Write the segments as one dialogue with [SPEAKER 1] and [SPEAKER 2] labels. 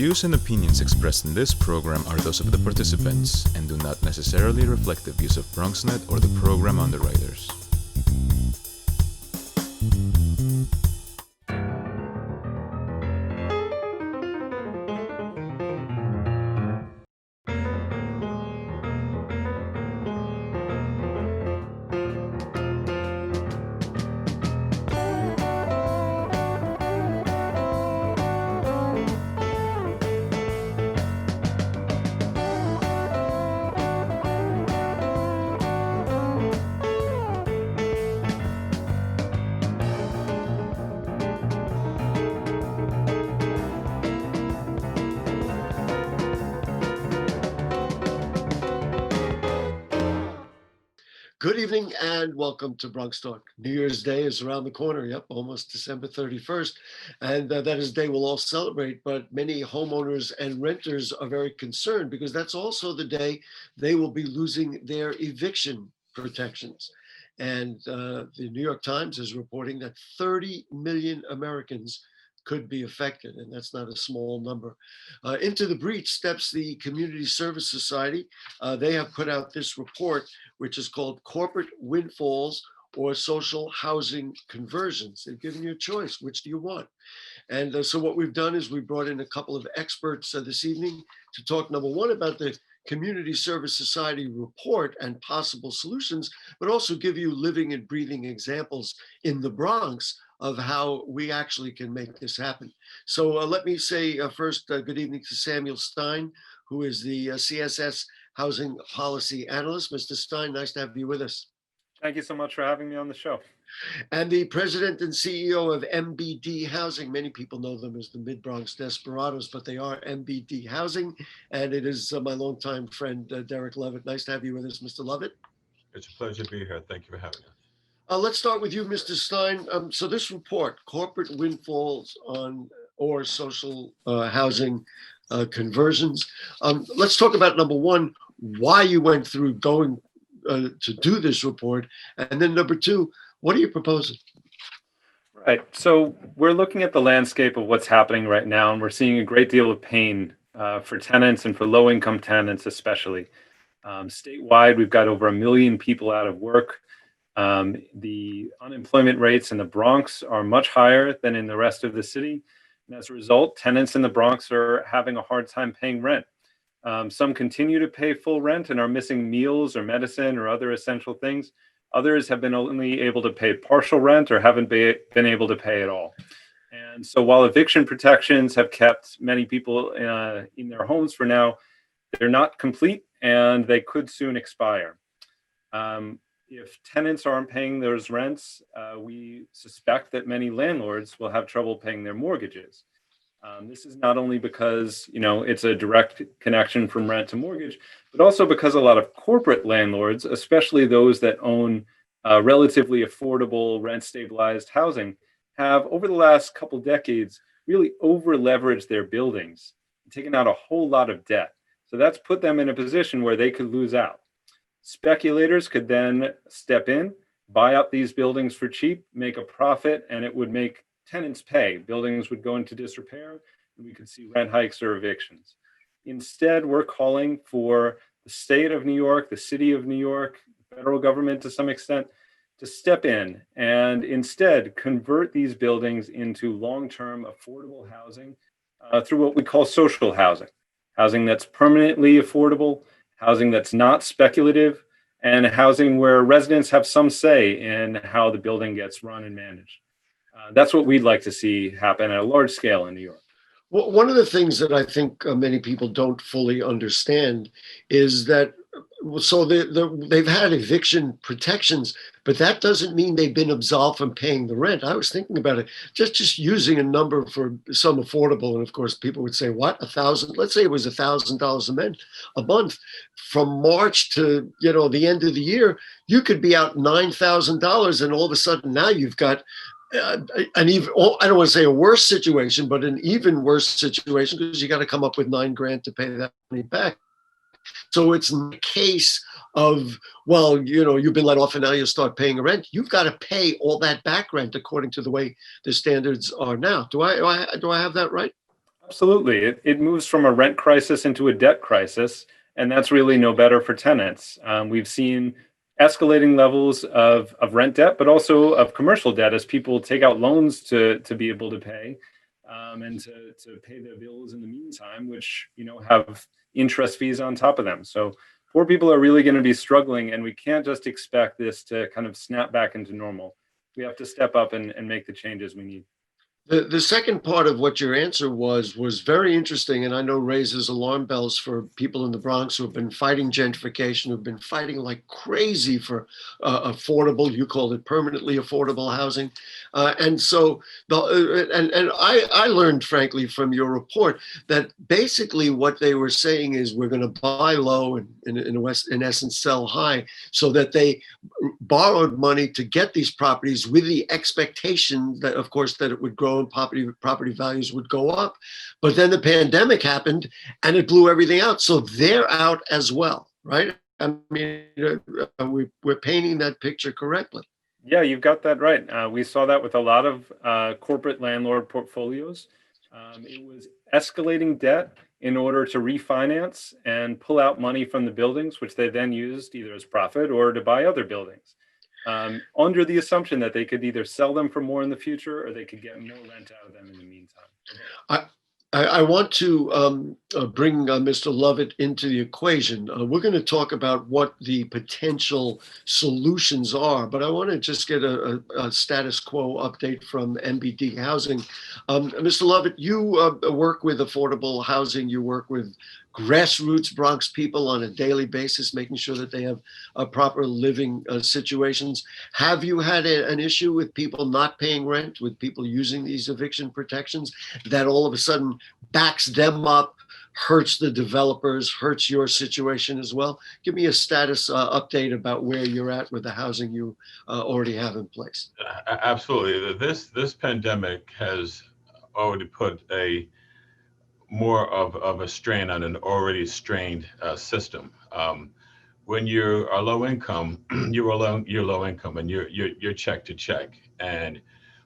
[SPEAKER 1] views and opinions expressed in this program are those of the participants and do not necessarily reflect the views of BronxNet or the program underwriters.
[SPEAKER 2] Good evening and welcome to BronxTalk. New Year's Day is around the corner. Yep, almost December 31st. And that is a day we'll all celebrate, but many homeowners and renters are very concerned because that's also the day they will be losing their eviction protections. And the New York Times is reporting that 30 million Americans could be affected, and that's not a small number. Into the breach steps the Community Service Society. They have put out this report, which is called Corporate Windfalls or Social Housing Conversions. They've given you a choice. Which do you want? And so what we've done is we brought in a couple of experts this evening to talk, number one, about the Community Service Society report and possible solutions, but also give you living and breathing examples in the Bronx of how we actually can make this happen. So let me say first, good evening to Samuel Stein, who is the CSS Housing Policy Analyst. Mr. Stein, nice to have you with us.
[SPEAKER 3] Thank you so much for having me on the show.
[SPEAKER 2] And the President and CEO of MBD Housing. Many people know them as the Mid-Bronx Desperados, but they are MBD Housing. And it is my longtime friend, Derrick Lovette. Nice to have you with us, Mr. Lovette.
[SPEAKER 4] It's a pleasure to be here. Thank you for having us.
[SPEAKER 2] Let's start with you, Mr. Stein. So this report, Corporate Windfalls or Social Housing Conversions. Let's talk about, number one, why you went through going to do this report. And then number two, what are you proposing?
[SPEAKER 3] Right. So we're looking at the landscape of what's happening right now, and we're seeing a great deal of pain for tenants and for low-income tenants especially. Statewide, we've got over 1 million people out of work. The unemployment rates in the Bronx are much higher than in the rest of the city. And as a result, tenants in the Bronx are having a hard time paying rent. Some continue to pay full rent and are missing meals or medicine or other essential things. Others have been only able to pay partial rent or haven't been able to pay at all. And so while eviction protections have kept many people in their homes for now, they're not complete and they could soon expire. If tenants aren't paying those rents, we suspect that many landlords will have trouble paying their mortgages. This is not only because, it's a direct connection from rent to mortgage, but also because a lot of corporate landlords, especially those that own relatively affordable rent-stabilized housing, have over the last couple decades really over-leveraged their buildings, taken out a whole lot of debt. So that's put them in a position where they could lose out. Speculators could then step in, buy up these buildings for cheap, make a profit, and it would make tenants pay. Buildings would go into disrepair, and we could see rent hikes or evictions. Instead, we're calling for the state of New York, the city of New York, the federal government to some extent, to step in and instead convert these buildings into long-term affordable housing through what we call social housing. Housing that's permanently affordable, housing that's not speculative, and housing where residents have some say in how the building gets run and managed. That's what we'd like to see happen at a large scale in New York.
[SPEAKER 2] Well, one of the things that I think many people don't fully understand is that, so they've had eviction protections, but that doesn't mean they've been absolved from paying the rent. I was thinking about it, just using a number for some affordable, and of course people would say, what, $1,000? Let's say it was $1,000 a month. From March to the end of the year, you could be out $9,000, and all of a sudden now you've got an even, I don't want to say a worse situation, but an even worse situation because you got to come up with $9,000 to pay that money back. So it's in the case of, well, you've been let off and now you start paying rent. You've got to pay all that back rent according to the way the standards are now. Do I have that right?
[SPEAKER 3] Absolutely. It moves from a rent crisis into a debt crisis, and that's really no better for tenants. We've seen escalating levels of rent debt, but also of commercial debt as people take out loans to be able to pay and to pay their bills in the meantime, which have interest fees on top of them. So poor people are really going to be struggling, and we can't just expect this to kind of snap back into normal. We have to step up and make the changes we need.
[SPEAKER 2] The second part of what your answer was very interesting, and I know raises alarm bells for people in the Bronx who have been fighting gentrification, who've been fighting like crazy for affordable, you called it permanently affordable housing. And so I learned, frankly, from your report that basically what they were saying is we're going to buy low and in essence sell high, so that they borrowed money to get these properties with the expectation that, of course, that it would grow and property values would go up. But then the pandemic happened and it blew everything out. So they're out as well, right? I mean, we're painting that picture correctly.
[SPEAKER 3] Yeah, you've got that right. We saw that with a lot of corporate landlord portfolios. It was escalating debt in order to refinance and pull out money from the buildings, which they then used either as profit or to buy other buildings, under the assumption that they could either sell them for more in the future or they could get more rent out of them in the meantime.
[SPEAKER 2] I want to bring Mr. Lovette into the equation. We're going to talk about what the potential solutions are, but I want to just get a status quo update from MBD Housing. Mr. Lovette, you work with affordable housing. You work with grassroots Bronx people on a daily basis, making sure that they have proper living situations. Have you had an issue with people not paying rent, with people using these eviction protections that all of a sudden backs them up, hurts the developers, hurts your situation as well? Give me a status update about where you're at with the housing you already have in place.
[SPEAKER 4] Absolutely. This pandemic has already put more of a strain on an already strained system. When you are low income, you're low income, and you're check to check. And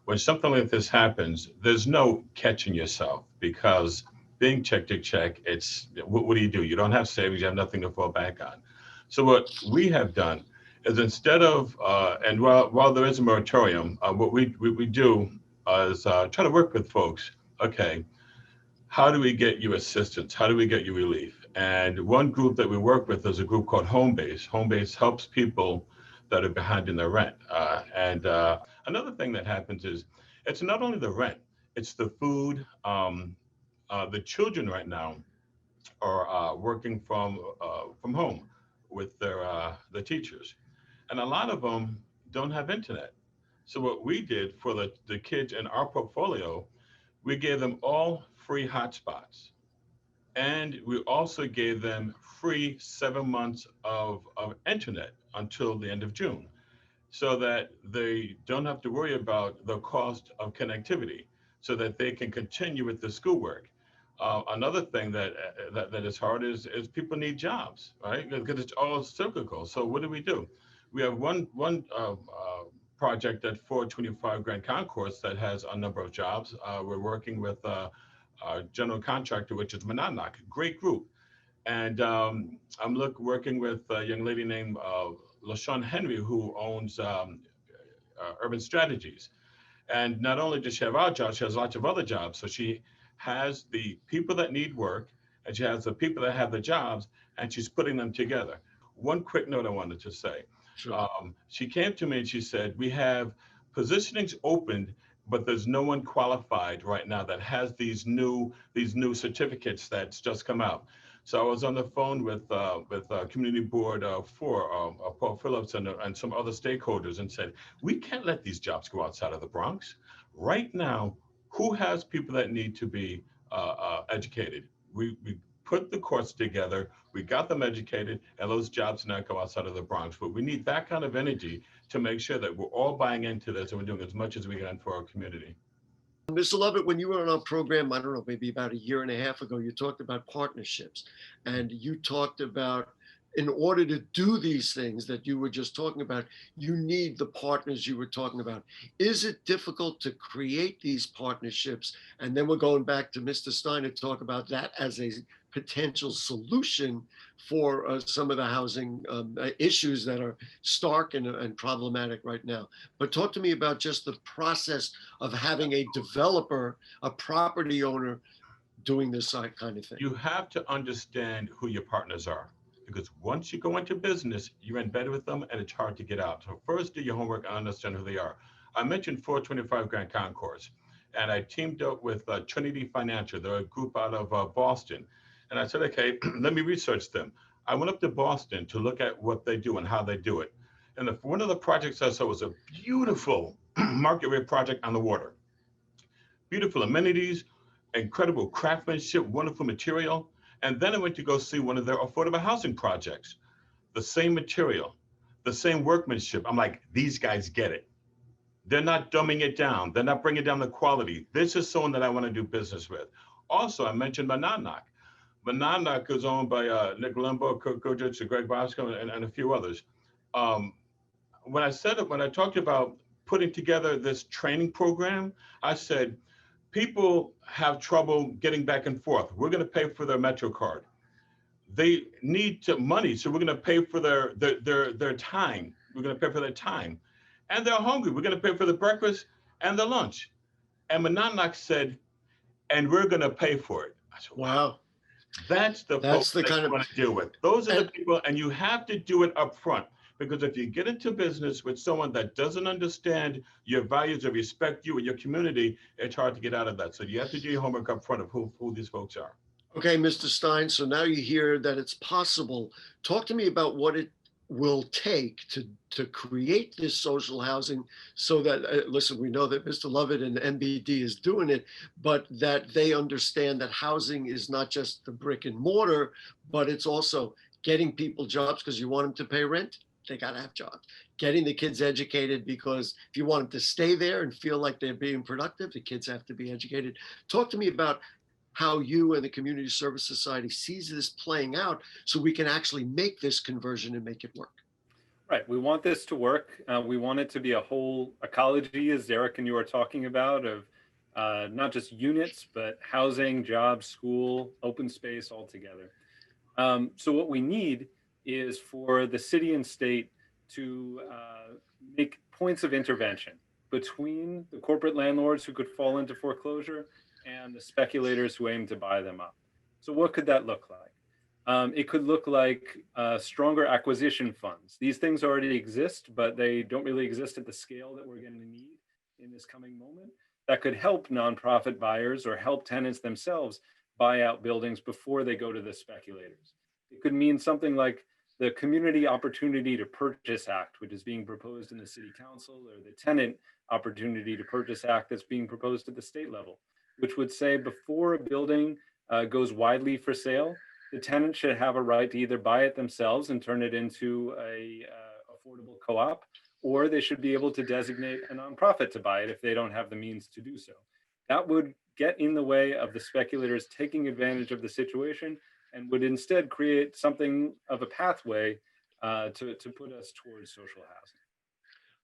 [SPEAKER 4] when something like this happens, there's no catching yourself, because being check to check, it's what do? You don't have savings, you have nothing to fall back on. So what we have done is, instead of and while there is a moratorium, what we do is try to work with folks. Okay, how do we get you assistance? How do we get you relief? And one group that we work with is a group called Homebase. Homebase helps people that are behind in their rent. And another thing that happens is, it's not only the rent, it's the food. The children right now are working from home with the teachers, and a lot of them don't have internet. So what we did for the kids in our portfolio, we gave them all free hotspots. And we also gave them free 7 months of internet until the end of June, so that they don't have to worry about the cost of connectivity, so that they can continue with the schoolwork. Another thing that is hard is people need jobs, right? Because it's all cyclical. So what do? We have one project at 425 Grand Concourse that has a number of jobs. We're working with general contractor, which is Monadnock, great group. And I'm working with a young lady named LaShawn Henry, who owns Urban Strategies. And not only does she have our job, she has lots of other jobs. So she has the people that need work, and she has the people that have the jobs, and she's putting them together. One quick note I wanted to say.
[SPEAKER 2] Sure.
[SPEAKER 4] She came to me and she said, we have positionings opened, but there's no one qualified right now that has these new certificates that's just come out. So I was on the phone with Community Board 4, Paul Phillips, and some other stakeholders, and said, we can't let these jobs go outside of the Bronx. Right now, who has people that need to be educated? We put the course together, we got them educated, and those jobs now go outside of the Bronx. But we need that kind of energy to make sure that we're all buying into this and we're doing as much as we can for our community.
[SPEAKER 2] Mr. Lovette, when you were on our program, I don't know, maybe about a year and a half ago, you talked about partnerships, and you talked about in order to do these things that you were just talking about, you need the partners you were talking about. Is it difficult to create these partnerships? And then we're going back to Mr. Stein to talk about that as a potential solution for some of the housing issues that are stark and problematic right now. But talk to me about just the process of having a developer, a property owner, doing this kind of thing.
[SPEAKER 4] You have to understand who your partners are, because once you go into business, you're in bed with them and it's hard to get out. So first do your homework and understand who they are. I mentioned 425 Grand Concourse, and I teamed up with Trinity Financial. They're a group out of Boston. And I said, okay, let me research them. I went up to Boston to look at what they do and how they do it. And one of the projects I saw was a beautiful market rate project on the water. Beautiful amenities, incredible craftsmanship, wonderful material. And then I went to go see one of their affordable housing projects. The same material, the same workmanship. I'm like, these guys get it. They're not dumbing it down. They're not bringing down the quality. This is someone that I want to do business with. Also, I mentioned Monadnock. Monadnock is owned by Nick Limbo, Kirk Goodrich, Greg Bosco, and a few others. When I talked about putting together this training program, I said, people have trouble getting back and forth. We're going to pay for their Metro card. They need money, so we're going to pay for their time. We're going to pay for their time. And they're hungry. We're going to pay for the breakfast and the lunch. And Monadnock said, and we're going to pay for it. I said,
[SPEAKER 2] wow.
[SPEAKER 4] That's the folks that you want to deal with. Those are the people, and you have to do it up front. Because if you get into business with someone that doesn't understand your values or respect you and your community, it's hard to get out of that. So you have to do your homework up front of who these folks are.
[SPEAKER 2] Okay, Mr. Stein, so now you hear that it's possible. Talk to me about what it will take to create this social housing so that, listen, we know that Mr. Lovette and MBD is doing it, but that they understand that housing is not just the brick and mortar, but it's also getting people jobs because you want them to pay rent. They got to have jobs. Getting the kids educated, because if you want them to stay there and feel like they're being productive, the kids have to be educated. Talk to me about how you and the Community Service Society sees this playing out so we can actually make this conversion and make it work.
[SPEAKER 3] Right. We want this to work. We want it to be a whole ecology, as Derrick and you are talking about, of not just units, but housing, jobs, school, open space all together. So what we need is for the city and state to make points of intervention between the corporate landlords who could fall into foreclosure and the speculators who aim to buy them up. So what could that look like? It could look like stronger acquisition funds. These things already exist, but they don't really exist at the scale that we're going to need in this coming moment. That could help nonprofit buyers or help tenants themselves buy out buildings before they go to the speculators. It could mean something like the Community Opportunity to Purchase Act, which is being proposed in the City Council, or the Tenant Opportunity to Purchase Act that's being proposed at the state level, which would say before a building goes widely for sale, the tenant should have a right to either buy it themselves and turn it into a affordable co-op, or they should be able to designate a nonprofit to buy it if they don't have the means to do so. That would get in the way of the speculators taking advantage of the situation and would instead create something of a pathway to put us towards social housing.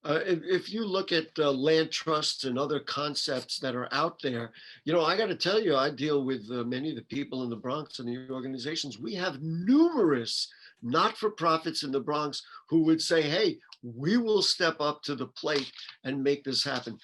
[SPEAKER 2] If you look at land trusts and other concepts that are out there, I got to tell you, I deal with many of the people in the Bronx and the organizations. We have numerous not-for-profits in the Bronx who would say, hey, we will step up to the plate and make this happen.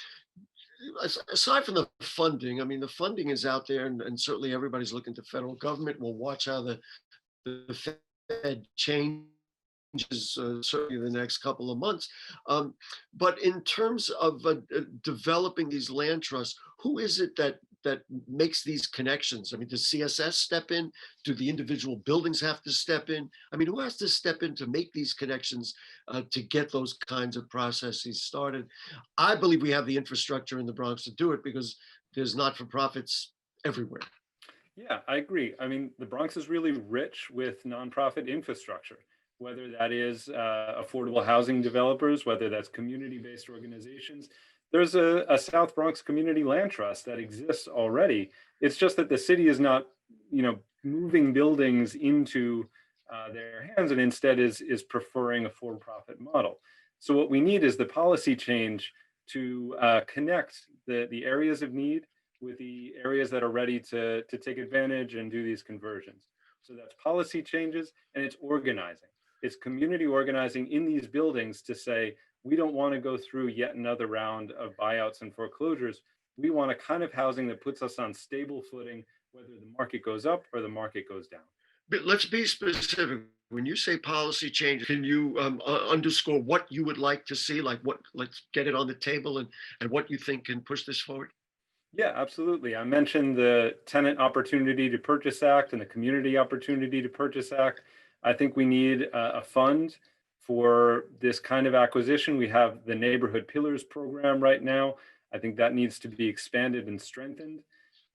[SPEAKER 2] Aside from the funding, the funding is out there, and certainly everybody's looking to federal government. We'll watch how the Fed changes certainly in the next couple of months. But in terms of developing these land trusts, who is it that makes these connections? Does CSS step in? Do the individual buildings have to step in? Who has to step in to make these connections to get those kinds of processes started? I believe we have the infrastructure in the Bronx to do it because there's not-for-profits everywhere.
[SPEAKER 3] Yeah, I agree. The Bronx is really rich with nonprofit infrastructure, whether that is affordable housing developers, whether that's community-based organizations. There's a South Bronx Community Land Trust that exists already. It's just that the city is not, moving buildings into their hands and instead is preferring a for-profit model. So what we need is the policy change to connect the areas of need with the areas that are ready to take advantage and do these conversions. So that's policy changes, and it's organizing. It's community organizing in these buildings to say, we don't want to go through yet another round of buyouts and foreclosures. We want a kind of housing that puts us on stable footing, whether the market goes up or the market goes down.
[SPEAKER 2] But let's be specific. When you say policy change, can you underscore what you would like to see? Like what? Let's get it on the table and what you think can push this forward.
[SPEAKER 3] Yeah, absolutely. I mentioned the Tenant Opportunity to Purchase Act and the Community Opportunity to Purchase Act. I think we need a fund for this kind of acquisition. We have the Neighborhood Pillars program right now. I think that needs to be expanded and strengthened.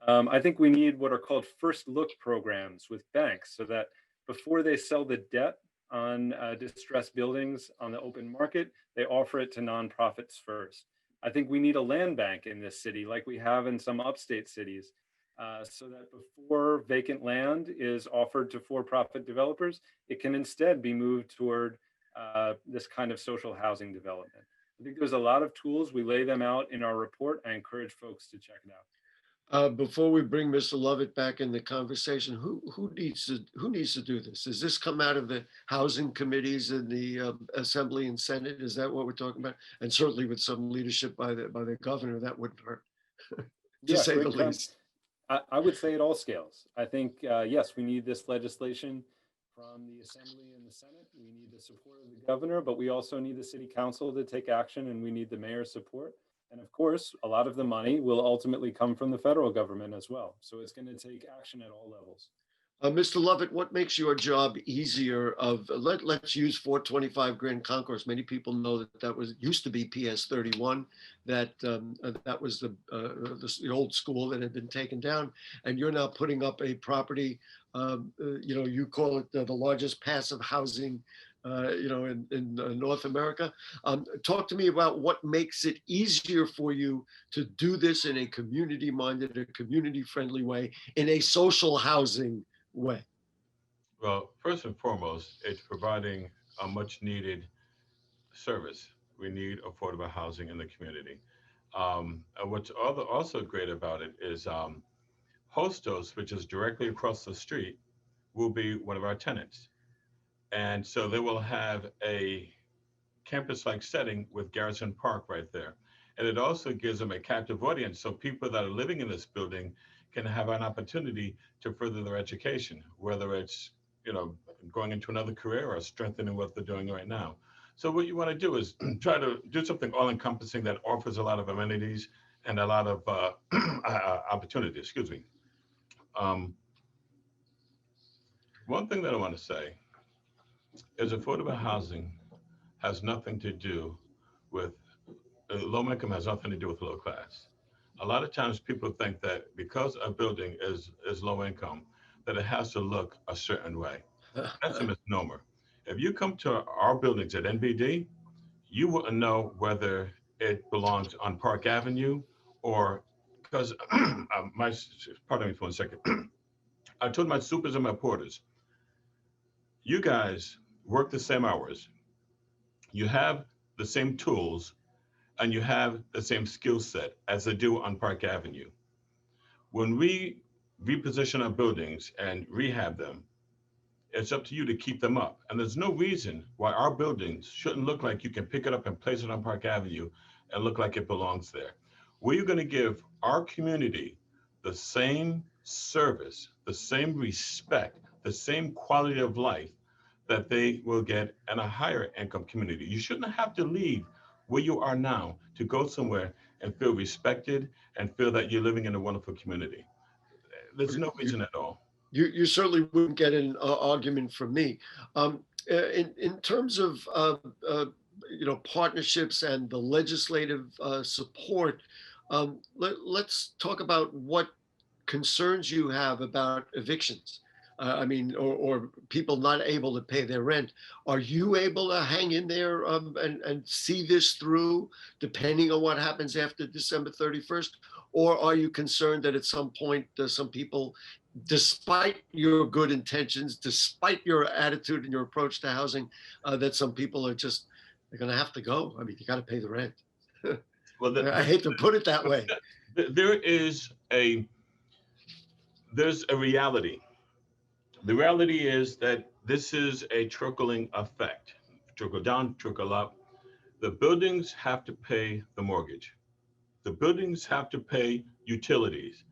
[SPEAKER 3] I think we need what are called first look programs with banks so that before they sell the debt on distressed buildings on the open market, they offer it to nonprofits first. I think we need a land bank in this city like we have in some upstate cities so that before vacant land is offered to for-profit developers, it can instead be moved toward this kind of social housing development. I think there's a lot of tools. We lay them out in our report. I encourage folks to check it out.
[SPEAKER 2] Before we bring Mr. Lovette back in the conversation, who needs to do this? Does this come out of the housing committees in the Assembly and Senate? Is that what we're talking about? And certainly with some leadership by the governor, that wouldn't hurt, to say the least.
[SPEAKER 3] I would say it all scales. I think yes, we need this legislation from the Assembly and the Senate. We need the support of the governor, but we also need the City Council to take action, and we need the mayor's support. And of course, a lot of the money will ultimately come from the federal government as well. So it's going to take action at all levels.
[SPEAKER 2] Mr. Lovette, what makes your job easier? Let's use 425 Grand Concourse. Many people know that was used to be PS 31. That was the old school that had been taken down, and you're now putting up a property. You call it the largest passive housing in North America. Talk to me about what makes it easier for you to do this in a community-minded, a community-friendly way, in a social housing way.
[SPEAKER 4] Well, first and foremost, it's providing a much needed service. We need affordable housing in the community. And what's also great about it is Hostos, which is directly across the street, will be one of our tenants. And so they will have a campus-like setting with Garrison Park right there. And it also gives them a captive audience. So people that are living in this building can have an opportunity to further their education, whether it's, going into another career or strengthening what they're doing right now. So what you want to do is try to do something all-encompassing that offers a lot of amenities and a lot of opportunity, excuse me. One thing that I want to say is affordable housing has nothing to do with, low income has nothing to do with low class. A lot of times people think that because a building is low income, that it has to look a certain way. That's a misnomer. If you come to our buildings at MBD, you wouldn't know whether it belongs on Park Avenue or, because pardon me for 1 second. I told my supers and my porters, you guys work the same hours, you have the same tools, and you have the same skill set as they do on Park Avenue. When we reposition our buildings and rehab them, it's up to you to keep them up. And there's no reason why our buildings shouldn't look like you can pick it up and place it on Park Avenue and look like it belongs there. We're going to give our community the same service, the same respect, the same quality of life that they will get in a higher income community. You shouldn't have to leave where you are now to go somewhere and feel respected and feel that you're living in a wonderful community. There's no reason at all.
[SPEAKER 2] You certainly wouldn't get an argument from me. In terms of partnerships and the legislative support, let's talk about what concerns you have about evictions. Or people not able to pay their rent. Are you able to hang in there and see this through, depending on what happens after December 31st? Or are you concerned that at some point some people despite your good intentions, despite your attitude and your approach to housing, that some people are just, they're going to have to go. I mean, you got to pay the rent.
[SPEAKER 4] Well,
[SPEAKER 2] I hate to put it that way.
[SPEAKER 4] there is there's a reality. The reality is that this is a trickling effect. Trickle down, trickle up. The buildings have to pay the mortgage. The buildings have to pay utilities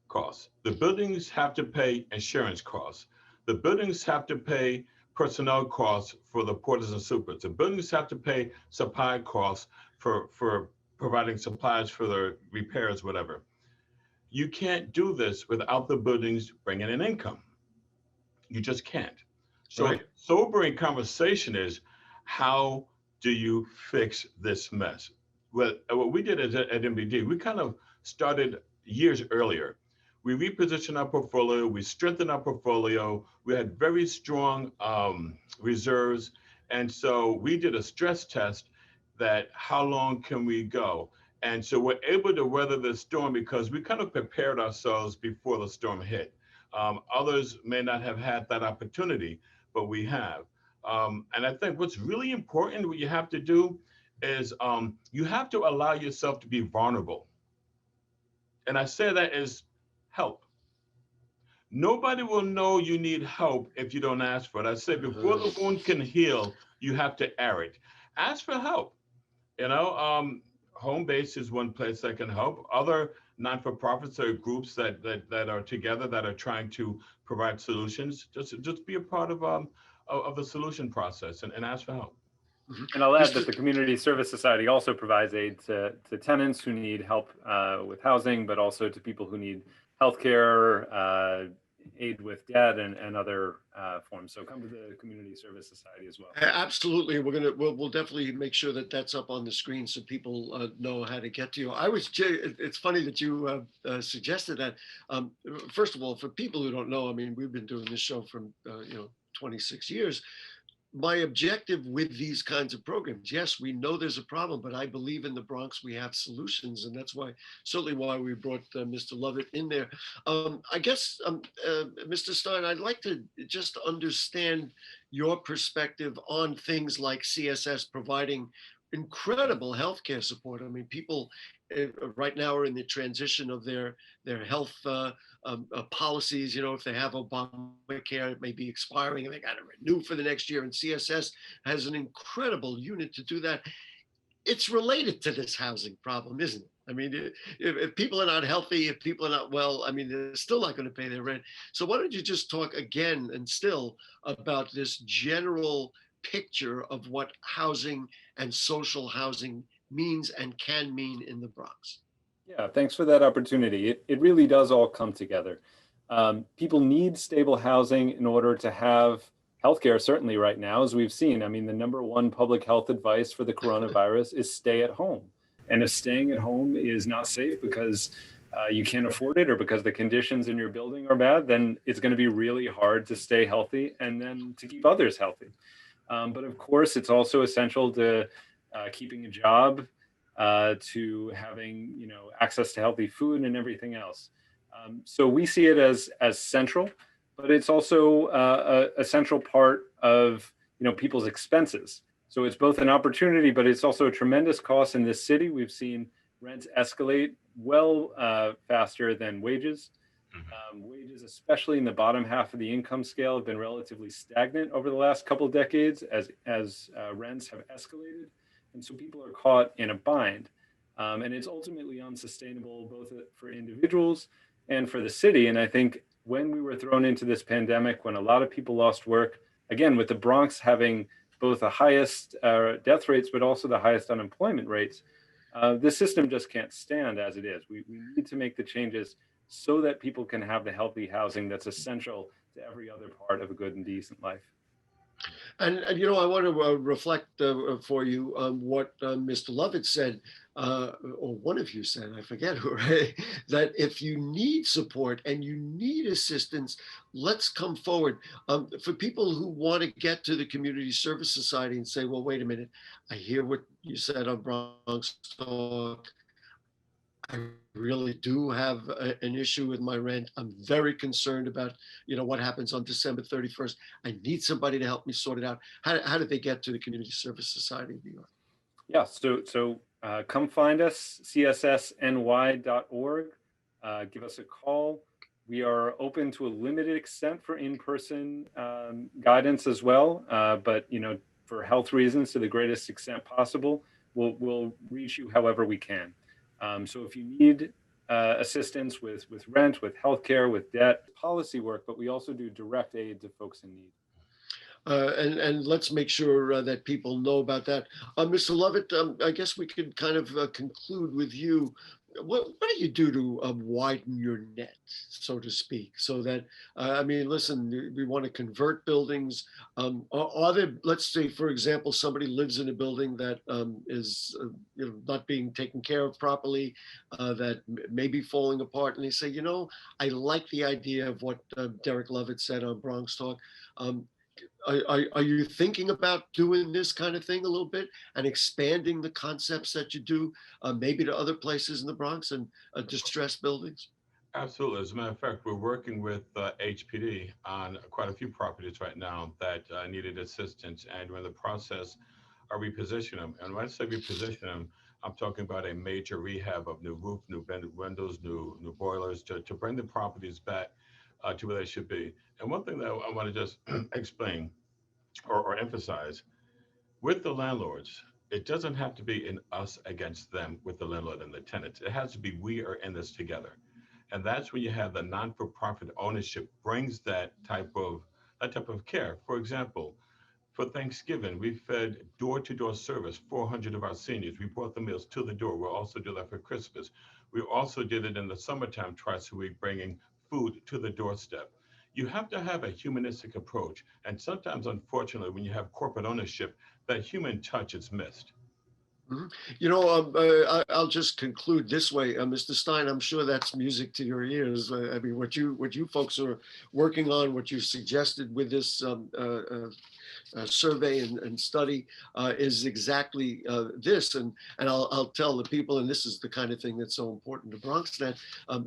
[SPEAKER 4] costs. The buildings have to pay insurance costs. The buildings have to pay personnel costs for the porters and supers. The buildings have to pay supply costs for providing supplies for the repairs, whatever. You can't do this without the buildings bringing in income. You just can't. So
[SPEAKER 2] Right.
[SPEAKER 4] sobering conversation is, how do you fix this mess? Well, what we did at MBD, we kind of started years earlier. We repositioned our portfolio, we strengthened our portfolio, we had very strong reserves. And so we did a stress test that how long can we go? And so we're able to weather the storm because we kind of prepared ourselves before the storm hit. Others may not have had that opportunity, but we have. And I think what's really important, what you have to do is you have to allow yourself to be vulnerable. And I say that as help. Nobody will know you need help if you don't ask for it. I say before the wound can heal, you have to air it. Ask for help. You know, home base is one place that can help. Other non-for-profits or groups that are together that are trying to provide solutions. Just be a part of the solution process and ask for help.
[SPEAKER 3] And I'll add that the Community Service Society also provides aid to tenants who need help with housing, but also to people who need healthcare, aid with debt, and other forms. So come to the Community Service Society as well.
[SPEAKER 2] Absolutely. We'll definitely make sure that that's up on the screen so people know how to get to you. It's funny that you suggested that. First of all, for people who don't know, I mean, we've been doing this show for 26 years. My objective with these kinds of programs, yes, we know there's a problem, but I believe in the Bronx we have solutions, and that's certainly why we brought Mr. Lovette in there. I guess, Mr. Stein, I'd like to just understand your perspective on things like CSS providing incredible healthcare support. I mean, people right now are in the transition of their health policies. You know, if they have Obamacare, it may be expiring and they got to renew for the next year. And CSS has an incredible unit to do that. It's related to this housing problem, isn't it? I mean, if people are not healthy, if people are not well, I mean, they're still not going to pay their rent. So why don't you just talk again and still about this general picture of what housing and social housing means and can mean in the Bronx?
[SPEAKER 3] Yeah, thanks for that opportunity. It really does all come together. People need stable housing in order to have healthcare, certainly right now, as we've seen. I mean, the number one public health advice for the coronavirus is stay at home. And if staying at home is not safe because you can't afford it or because the conditions in your building are bad, then it's going to be really hard to stay healthy and then to keep others healthy. But of course, it's also essential to keeping a job, to having access to healthy food and everything else. So we see it as central, but it's also a central part of people's expenses. So it's both an opportunity, but it's also a tremendous cost in this city. We've seen rents escalate well faster than wages. Wages, especially in the bottom half of the income scale, have been relatively stagnant over the last couple of decades as rents have escalated. And so people are caught in a bind. And it's ultimately unsustainable both for individuals and for the city. And I think when we were thrown into this pandemic, when a lot of people lost work, again, with the Bronx having both the highest death rates, but also the highest unemployment rates, this system just can't stand as it is. We need to make the changes so that people can have the healthy housing that's essential to every other part of a good and decent life.
[SPEAKER 2] And I want to reflect for you what Mr. Lovette said, or one of you said, I forget who, right? That if you need support and you need assistance, let's come forward. For people who want to get to the Community Service Society and say, well, wait a minute, I hear what you said on Bronx Talk. I really do have an issue with my rent. I'm very concerned about, what happens on December 31st. I need somebody to help me sort it out. How did they get to the Community Service Society of New York?
[SPEAKER 3] Yeah, so come find us, cssny.org. Give us a call. We are open to a limited extent for in-person guidance as well, but for health reasons, to the greatest extent possible, we'll reach you however we can. So if you need assistance with rent, with healthcare, with debt, policy work, but we also do direct aid to folks in need.
[SPEAKER 2] And let's make sure that people know about that. Mr. Lovette, I guess we could kind of conclude with you. What do you do to widen your net, so to speak, so that, listen, we want to convert buildings. Are there, let's say, for example, somebody lives in a building that is not being taken care of properly, that may be falling apart, and they say, I like the idea of what Derrick Lovette said on Bronx Talk. Are you thinking about doing this kind of thing a little bit and expanding the concepts that you do, maybe to other places in the Bronx and distressed buildings?
[SPEAKER 4] Absolutely. As a matter of fact, we're working with HPD on quite a few properties right now that needed assistance, and we're in the process of repositioning them. And when I say reposition them, I'm talking about a major rehab of new roof, new windows, new boilers to bring the properties back to where they should be. And one thing that I want to just explain or emphasize with the landlords, it doesn't have to be in us against them with the landlord and the tenants. It has to be we are in this together. And that's when you have the non-for-profit ownership brings that type of care. For example, for Thanksgiving, we fed door-to-door service 400 of our seniors. We brought the meals to the door. We'll also do that for Christmas. We also did it in the summertime twice a week, bringing food to the doorstep. You have to have a humanistic approach. And sometimes, unfortunately, when you have corporate ownership, that human touch is missed.
[SPEAKER 2] Mm-hmm. I'll just conclude this way, Mr. Stein. I'm sure that's music to your ears. What you folks are working on, what you suggested with this survey and study is exactly this. And I'll tell the people, and this is the kind of thing that's so important to BronxNet.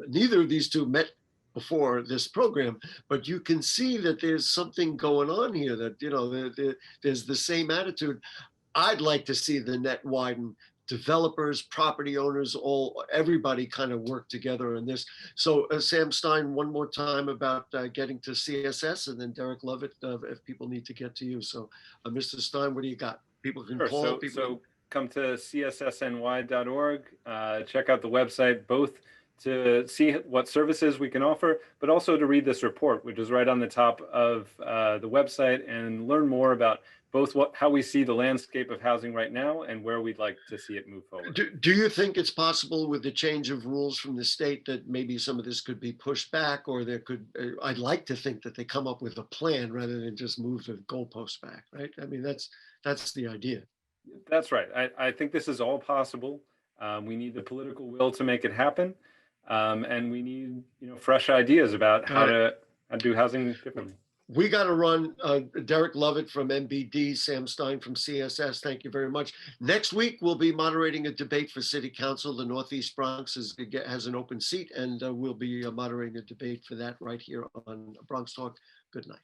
[SPEAKER 2] Neither of these two met before this program, but you can see that there's something going on here. That there's the same attitude. I'd like to see the net widen. Developers, property owners, everybody kind of work together on this. So Sam Stein, one more time about getting to CSS, and then Derrick Lovette if people need to get to you. So Mr. Stein, what do you got? People can call.
[SPEAKER 3] So come to cssny.org, check out the website, both to see what services we can offer, but also to read this report, which is right on the top of the website, and learn more about both how we see the landscape of housing right now and where we'd like to see it move forward.
[SPEAKER 2] Do you think it's possible with the change of rules from the state that maybe some of this could be pushed back, or there could, I'd like to think that they come up with a plan rather than just move the goalposts back, right? I mean, that's the idea.
[SPEAKER 3] That's right. I think this is all possible. We need the political will to make it happen. And we need, fresh ideas about how to do housing differently.
[SPEAKER 2] We got to run. Derrick Lovette from MBD, Sam Stein from CSS. Thank you very much. Next week, we'll be moderating a debate for City Council. The Northeast Bronx has an open seat, and we'll be moderating a debate for that right here on Bronx Talk. Good night.